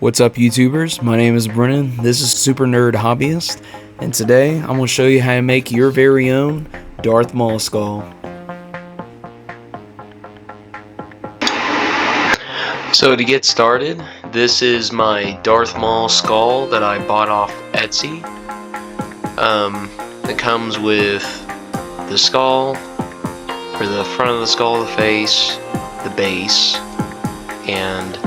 What's up, YouTubers? My name is Brennan. This is Super Nerd Hobbyist, and today I'm going to show you how to make your very own Darth Maul skull. So to get started, this is my Darth Maul skull that I bought off Etsy. It comes with the skull, or the front of the skull, the face, the base, and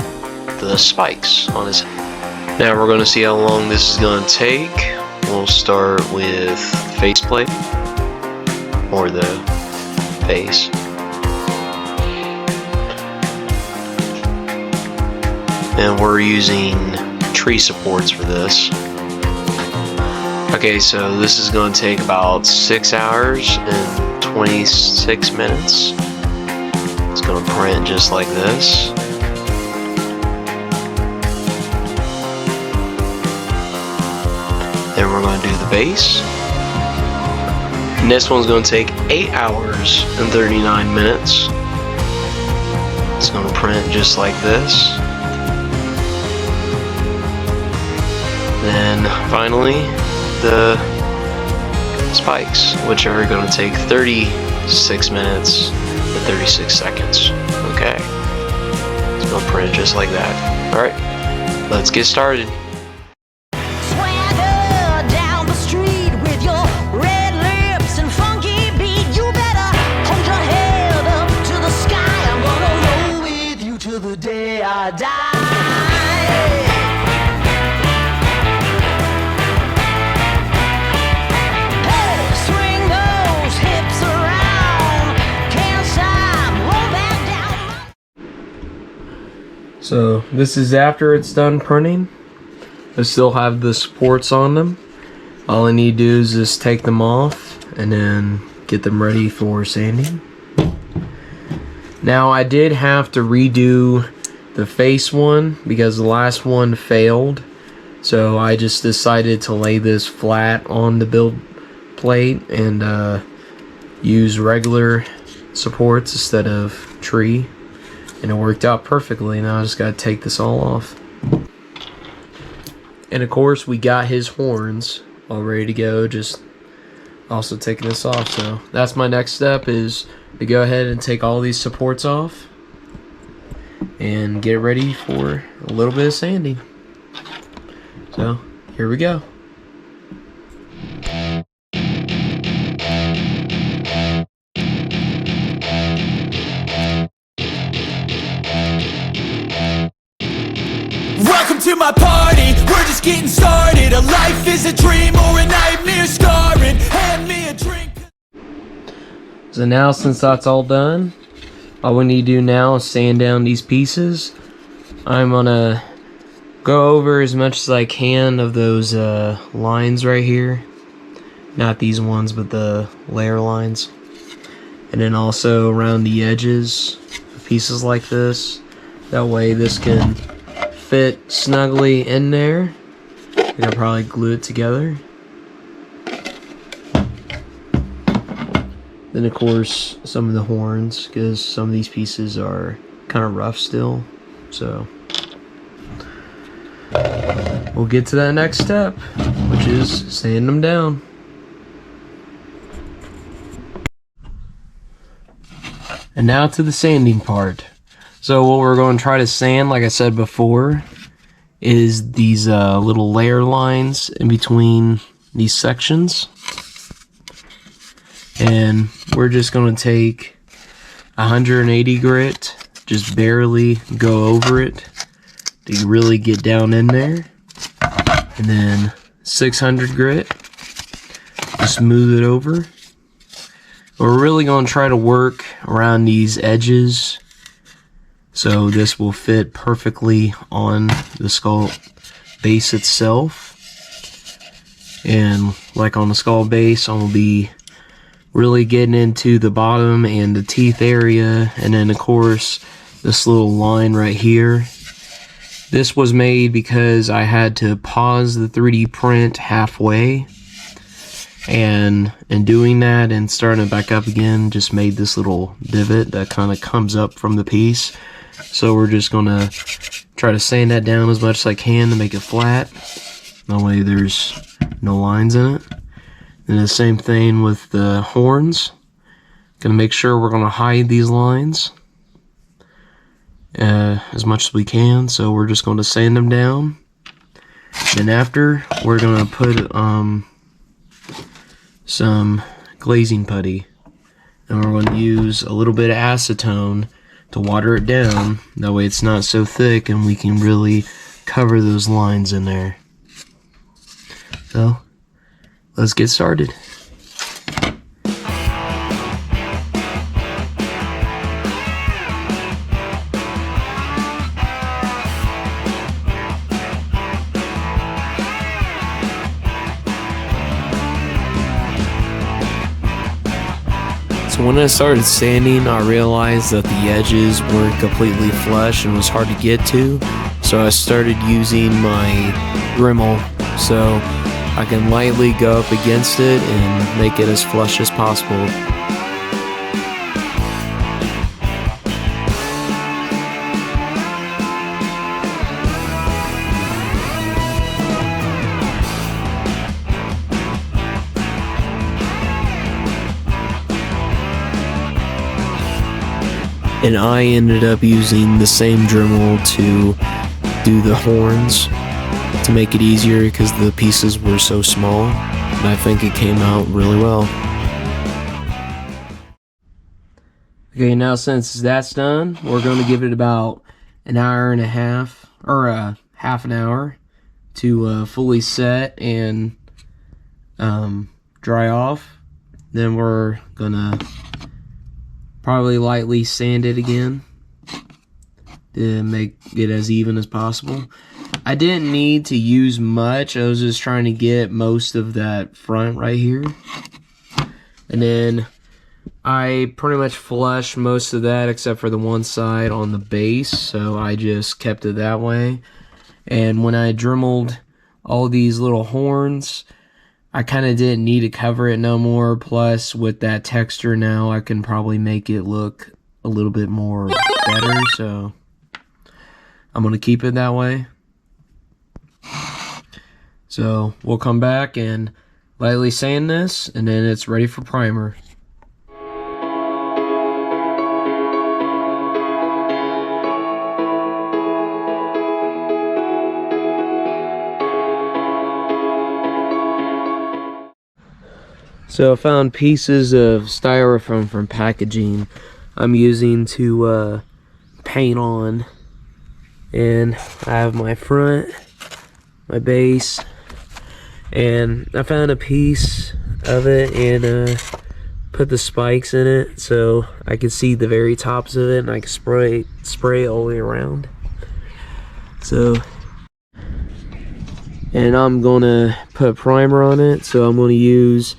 the spikes on his head. Now we're going to see how long this is going to take. We'll start with faceplate, or the face. And we're using tree supports for this. Okay, so this is going to take about 6 hours and 26 minutes. It's going to print just like this. Then we're going to do the base. And this one's going to take 8 hours and 39 minutes. It's going to print just like this. Then finally, the spikes, which are going to take 36 minutes and 36 seconds. Okay, it's going to print just like that. Alright, let's get started. So this is after it's done printing. I still have the supports on them. All I need to do is just take them off and then get them ready for sanding. Now I did have to redo the face one because the last one failed. So I just decided to lay this flat on the build plate and use regular supports instead of tree. And it worked out perfectly. Now I just gotta take this all off. And of course we got his horns all ready to go, just also taking this off. So that's my next step, is to go ahead and take all these supports off and get ready for a little bit of sanding. So here we go. Welcome to my party, we're just getting started. A life is a dream or a nightmare scarring. Hand me a drink. So now, since that's all done, all we need to do now is sand down these pieces. I'm gonna go over as much as I can of those lines right here. Not these ones, but the layer lines. And then also around the edges, pieces like this. That way this can fit snugly in there. I'll probably glue it together. Then of course some of the horns, because some of these pieces are kind of rough still. So we'll get to that next step, which is sanding them down. And now to the sanding part. So what we're going to try to sand, like I said before, is these little layer lines in between these sections. And we're just going to take 180 grit, just barely go over it to really get down in there. And then 600 grit, just smooth it over. We're really going to try to work around these edges, so this will fit perfectly on the skull base itself. And like on the skull base, I'm going to be really getting into the bottom and the teeth area. And then of course, this little line right here. This was made because I had to pause the 3D print halfway. And in doing that and starting it back up again, just made this little divot that kind of comes up from the piece. So we're just gonna try to sand that down as much as I can to make it flat. That way there's no lines in it. And the same thing with the horns. Gonna make sure we're gonna hide these lines as much as we can. So we're just gonna sand them down. Then after, we're gonna put some glazing putty. And we're gonna use a little bit of acetone to water it down. That way it's not so thick and we can really cover those lines in there. So, let's get started. So when I started sanding, I realized that the edges weren't completely flush and was hard to get to. So I started using my Dremel so I can lightly go up against it and make it as flush as possible. And I ended up using the same Dremel to do the horns to make it easier because the pieces were so small. And I think it came out really well. Okay, now since that's done, we're going to give it about an hour and a half, or half an hour, to fully set and dry off. Then we're gonna probably lightly sand it again to make it as even as possible. I didn't need to use much. I was just trying to get most of that front right here. And then I pretty much flushed most of that except for the one side on the base, so I just kept it that way. And when I dremeled all these little horns, I kind of didn't need to cover it no more. Plus, with that texture now, I can probably make it look a little bit more better. So, I'm going to keep it that way. So, we'll come back and lightly sand this, and then it's ready for primer. So I found pieces of styrofoam from packaging I'm using to paint on. And I have my front, my base, and I found a piece of it and put the spikes in it so I could see the very tops of it and I can spray it all the way around. So, and I'm gonna put primer on it, so I'm gonna use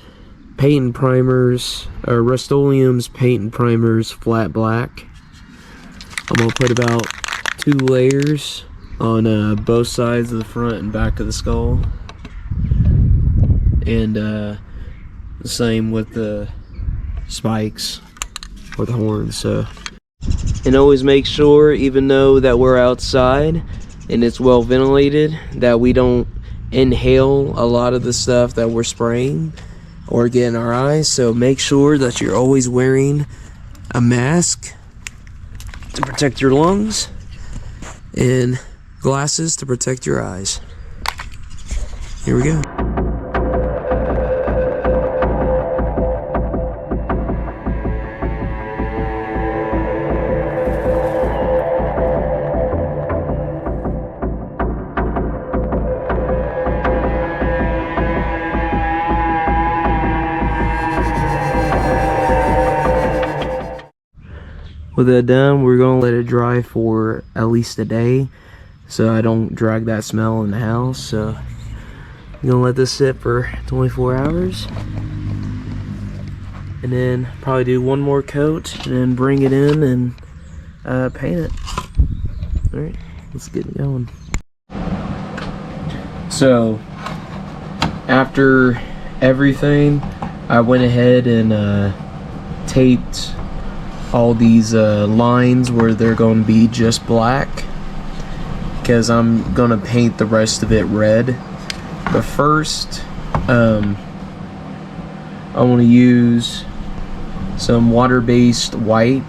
paint and primers, or Rust-Oleum's paint and primers flat black. I'm gonna put about 2 layers on both sides of the front and back of the skull, and the same with the spikes or the horns. So, and always make sure, even though that we're outside and it's well ventilated, that we don't inhale a lot of the stuff that we're spraying or get in our eyes. So make sure that you're always wearing a mask to protect your lungs and glasses to protect your eyes. Here we go. With that done, we're gonna let it dry for at least a day so I don't drag that smell in the house. So I'm gonna let this sit for 24 hours and then probably do one more coat and then bring it in and paint it. Alright, let's get it going. So after everything, I went ahead and taped all these lines where they're going to be just black, because I'm going to paint the rest of it red. But first, I want to use some water-based white,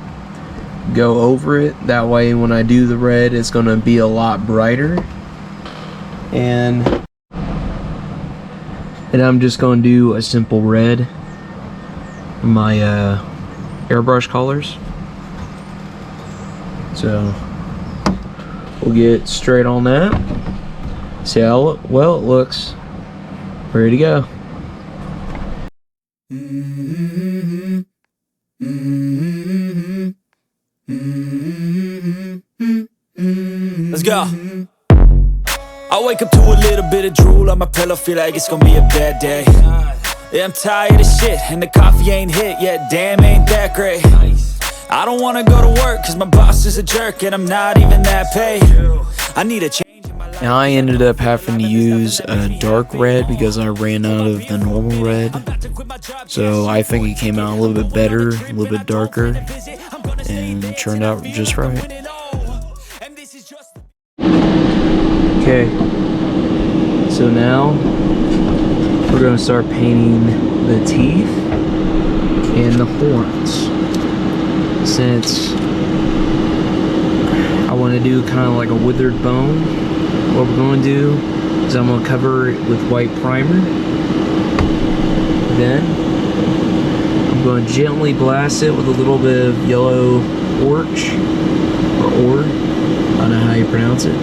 go over it. That way when I do the red, it's going to be a lot brighter. And I'm just going to do a simple red in my airbrush colors. So we'll get straight on that. See how well it looks. Ready to go. Let's go. I wake up to a little bit of drool on my pillow, feel like it's gonna be a bad day. Yeah, I'm tired of shit, and the coffee ain't hit yet, damn, ain't that great. I don't wanna go to work, cause my boss is a jerk, and I'm not even that paid. I need a change in my life. Now I ended up having to use a dark red because I ran out of the normal red. So I think it came out a little bit better, a little bit darker, and it turned out just right. Okay, so now we're going to start painting the teeth and the horns. Since I want to do kind of like a withered bone, what we're going to do is I'm going to cover it with white primer. Then I'm going to gently blast it with a little bit of yellow orch, or I don't know how you pronounce it.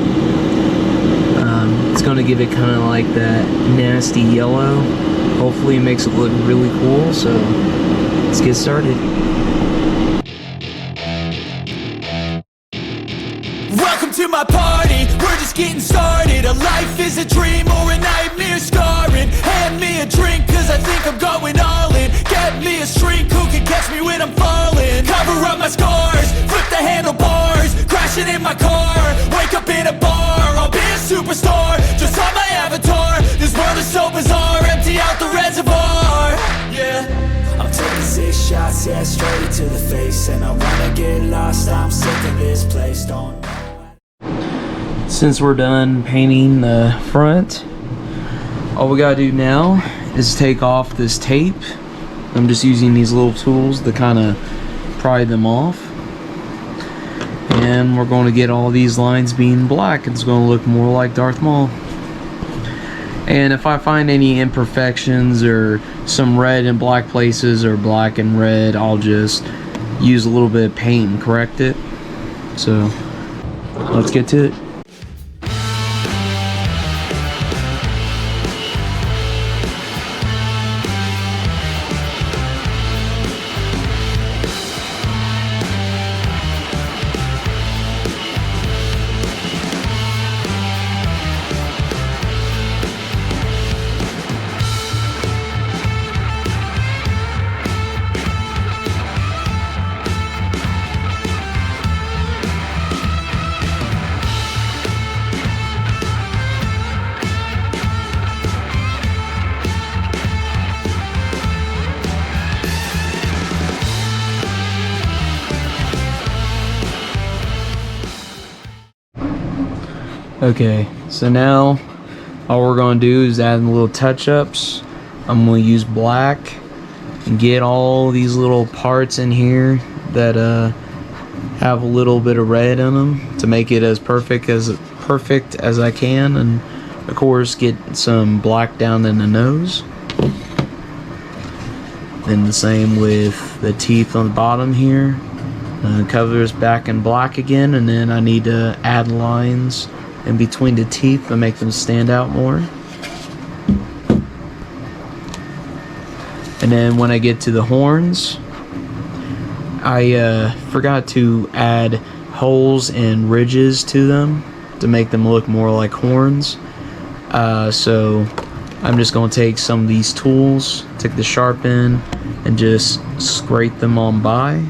It's going to give it kind of like that nasty yellow. Hopefully it makes it look really cool, so let's get started. Welcome to my party, we're just getting started. A life is a dream or a nightmare scarring. Hand me a drink cause I think I'm going all in. Get me a shrink who can catch me when I'm falling. Cover up my scars, flip the handlebars. Crashing in my car, wake up in a bar. I'll be a superstar, just on my avatar. This world is so bizarre, empty out the reservoir. Yeah, I'm taking 6 shots, yeah, straight to the face. And I wanna get lost, I'm sick of this place, don't know. Since we're done painting the front, all we gotta do now is take off this tape. I'm just using these little tools to kind of pry them off. And we're going to get all these lines being black. It's going to look more like Darth Maul. And if I find any imperfections or some red and black places or black and red, I'll just use a little bit of paint and correct it. So let's get to it. Okay, so now all we're going to do is add little touch-ups. I'm going to use black and get all these little parts in here that have a little bit of red in them to make it as perfect as I can, and of course get some black down in the nose. Then the same with the teeth on the bottom here. Cover this back in black again, and then I need to add lines in between the teeth to make them stand out more. And then when I get to the horns, I forgot to add holes and ridges to them to make them look more like horns. So I'm just going to take some of these tools, take the sharp end, and just scrape them on by.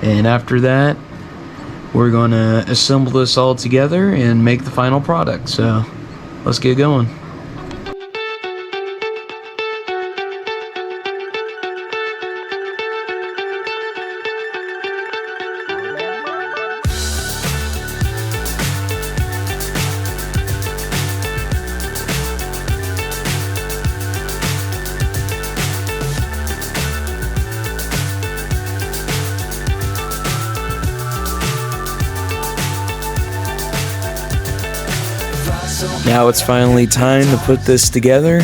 And after that, we're going to assemble this all together and make the final product. So let's get going. Now it's finally time to put this together,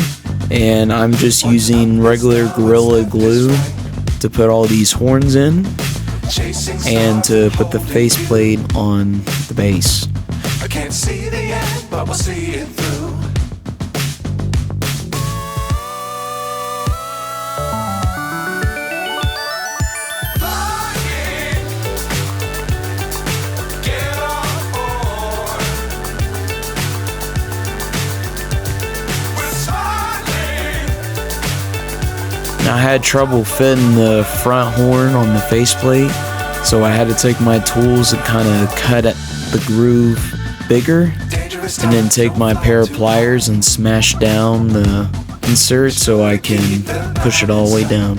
and I'm just using regular Gorilla Glue to put all these horns in and to put the faceplate on the base. I can't see the end, but we'll see it through. I had trouble fitting the front horn on the faceplate, so I had to take my tools and kind of cut the groove bigger, and then take my pair of pliers and smash down the insert so I can push it all the way down.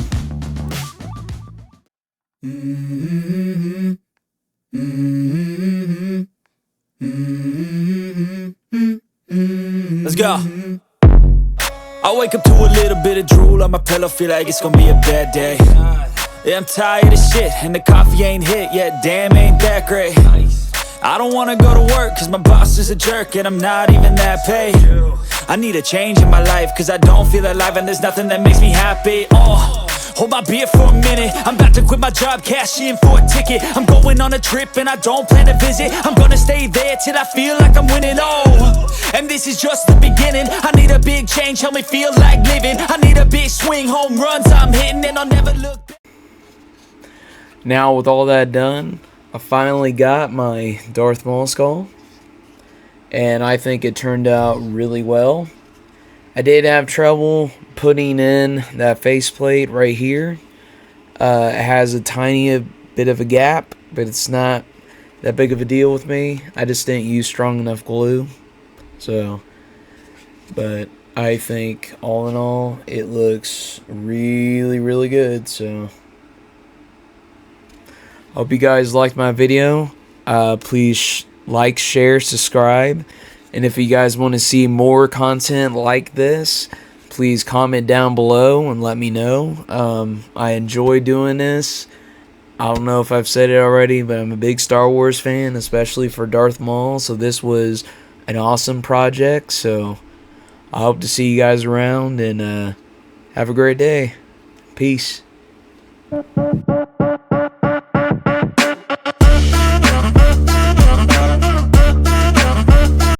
Let's go. I wake up to a little bit of drool on my pillow, feel like it's gonna be a bad day. Yeah, I'm tired of shit, and the coffee ain't hit yet, damn, ain't that great. I don't wanna go to work, cause my boss is a jerk, and I'm not even that paid. I need a change in my life, cause I don't feel alive, and there's nothing that makes me happy. Hold my beer for a minute, I'm about to quit my job, cash in for a ticket. I'm going on a trip and I don't plan to visit. I'm gonna stay there till I feel like I'm winning, and this is just the beginning. I need a big change, help me feel like living. I need a big swing, home runs I'm hitting, and I'll never look back. Now with all that done, I finally got my Darth Maul skull, and I think it turned out really well. I did have trouble putting in that faceplate right here. It has a tiny bit of a gap, but it's not that big of a deal with me. I just didn't use strong enough glue. But I think all in all, it looks really, really good. So, hope you guys liked my video. Please like, share, subscribe. And if you guys want to see more content like this, please comment down below and let me know. I enjoy doing this. I don't know if I've said it already, but I'm a big Star Wars fan, especially for Darth Maul. So this was an awesome project. So I hope to see you guys around, and have a great day. Peace.